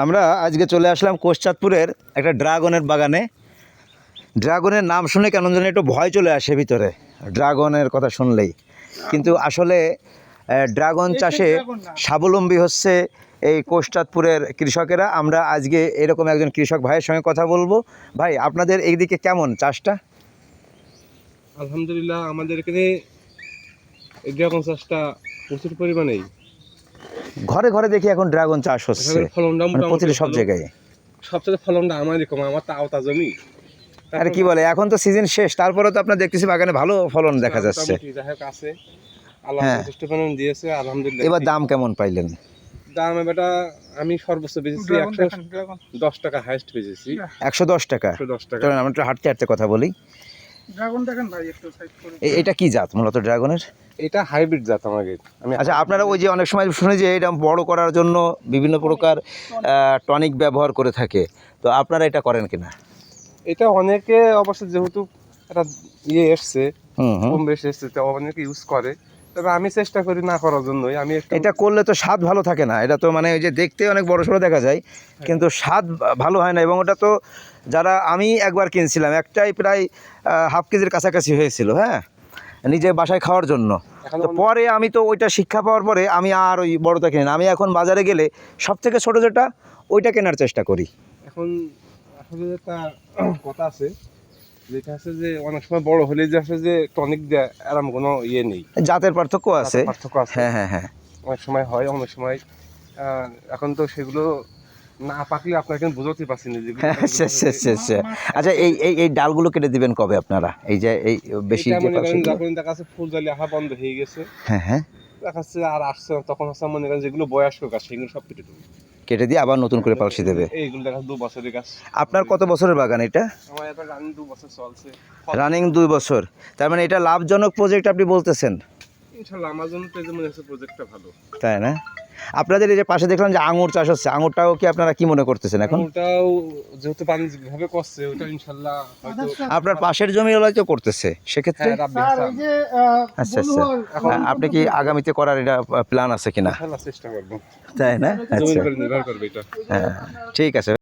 আমরা আজকে চলে আসলাম কোষচাঁদপুরের একটা ড্রাগনের বাগানে। ড্রাগনের নাম শুনে কেন জানি একটু ভয় চলে আসে ভিতরে, ড্রাগনের কথা শুনলেই। কিন্তু আসলে ড্রাগন চাষে স্বাবলম্বী হচ্ছে এই কোষচাঁদপুরের কৃষকেরা। আমরা আজকে এরকম একজন কৃষক ভাইয়ের সঙ্গে কথা বলবো। ভাই, আপনাদের এইদিকে কেমন চাষটা? আলহামদুলিল্লাহ, আমাদের এখানে এই ড্রাগন চাষটা প্রচুর পরিমাণেই ঘরে ঘরে দেখি এখন ড্রাগন চাষ হচ্ছে, এখানে ফলনটা মানে প্রতিটি সব ভালো। জায়গায়। সবচেয়ে ফলনটা আমারই কম, আমার তো আওতা জমি। আরে কি বলে, এখন তো সিজন শেষ, তারপরে তো আপনার দেখতেছি বাগানে ভালো ফলন দেখা যাচ্ছে। মোটামুটি যাই হোক আছে, আল্লাহ হ্যাঁ। যথেষ্ট পরিমাণ দিয়েছে আলহামদুলিল্লাহ। এবার দাম কেমন পাইলেন? দাম বেটা আমি সর্বোচ্চ বেচেছি 110 টাকা, হাইস্ট বেচেছি 110 টাকা। 110 টাকা। চলেন আমরা একটু হাঁটতে হাঁটতে কথা বলি। ড্রাগন দেখেন ভাই, একটু সাইড করে। এটা কি জাত মূলত ড্রাগনের? এটা হাইব্রিড জাত আমাদের। আচ্ছা, আপনারা ওই যে অনেক সময় শুনি যে এটা বড় করার জন্য বিভিন্ন প্রকার টনিক ব্যবহার করে থাকে, তো আপনারা এটা করেন কিনা? এটা অনেকে অবশ্য যেহেতু একটা এসছে, হুম হুম। কম বেশি এসছে, তো অনেকে ইউজ করে। তবে আমি চেষ্টা করি না করার জন্যই। আমি একটু এটা করলে তো স্বাদ ভালো থাকে না, এটা তো মানে ওই যে দেখতে অনেক বড় সড়ো দেখা যায়, কিন্তু স্বাদ ভালো হয় না। এবং ওটা তো যারা, আমি একবার কিনছিলাম, একটাই প্রায় হাফ কেজির কাছাকাছি হয়েছিল, হ্যাঁ, নিজে বাসায় খাওয়ার জন্য। তো পরে আমি তো ওইটা শিক্ষা পাওয়ার পরে আমি আর ওই বড়টা কিনি না। আমি এখন বাজারে গেলে সব থেকে ছোটো যেটা, ওইটা কেনার চেষ্টা করি। এখন আসলে একটা কথা আছে, যেটা আছে যে অনেক সময় বড় হলে যে আসলে যে টনিক দেয় এরকম কোনো নেই, জাতের পার্থক্য আছে। পার্থক্য আছে। হ্যাঁ হ্যাঁ হ্যাঁ। অনেক সময় হয়, অনেক সময় এখন তো সেগুলো না পাকলে আপনার কিন্তু বুঝতে পারছি না যেগুলো। আচ্ছা, এই এই এই ডালগুলো কেটে দিবেন কবে আপনারা? এই যে এই বেশি যে যখন দেখা যাচ্ছে ফুল জালি আহা বন্ধ হয়ে গেছে, হ্যাঁ হ্যাঁ, দেখা যাচ্ছে আর আসছে না, তখন হচ্ছে মনে করেন যেগুলো বয়স্ক গাছ সেগুলো সব কেটে দেবো, কেটে দিয়ে আবার নতুন করে পালসি দেবে। এইগুলো দেখা 2 বছরের গাছ। আপনার কত বছরের বাগান এটা? আমার এটা রানিং 2 বছর চলছে। রানিং 2 বছর, তার মানে এটা লাভজনক প্রজেক্ট আপনি বলতেছেন? ইনশাআল্লাহ আমার জন্য তো এই যে মনে হচ্ছে প্রজেক্টটা ভালো। তাই না? আপনাদের এই যে পাশে দেখলাম যে আঙুর চাষ হচ্ছে, আঙুরটাও কি আপনারা কি মনে করতেছেন এখন? ওটাও যেহেতু বাণিজ্যিকভাবে করছে, ওটা ইনশাআল্লাহ হয়তো আপনার পাশের জমি হয়তো করতেছে সেক্ষেত্রে। হ্যাঁ, রাব্বি স্যার, হাসান। এই যে আচ্ছা আচ্ছা, আপনি কি আগামীতে করার এটা প্ল্যান আছে কিনা? ইনশাআল্লাহ চেষ্টা করবো। তাই না? জমির আচ্ছা, উপরে নির্ভর করবে এটা। হ্যাঁ, ঠিক আছে।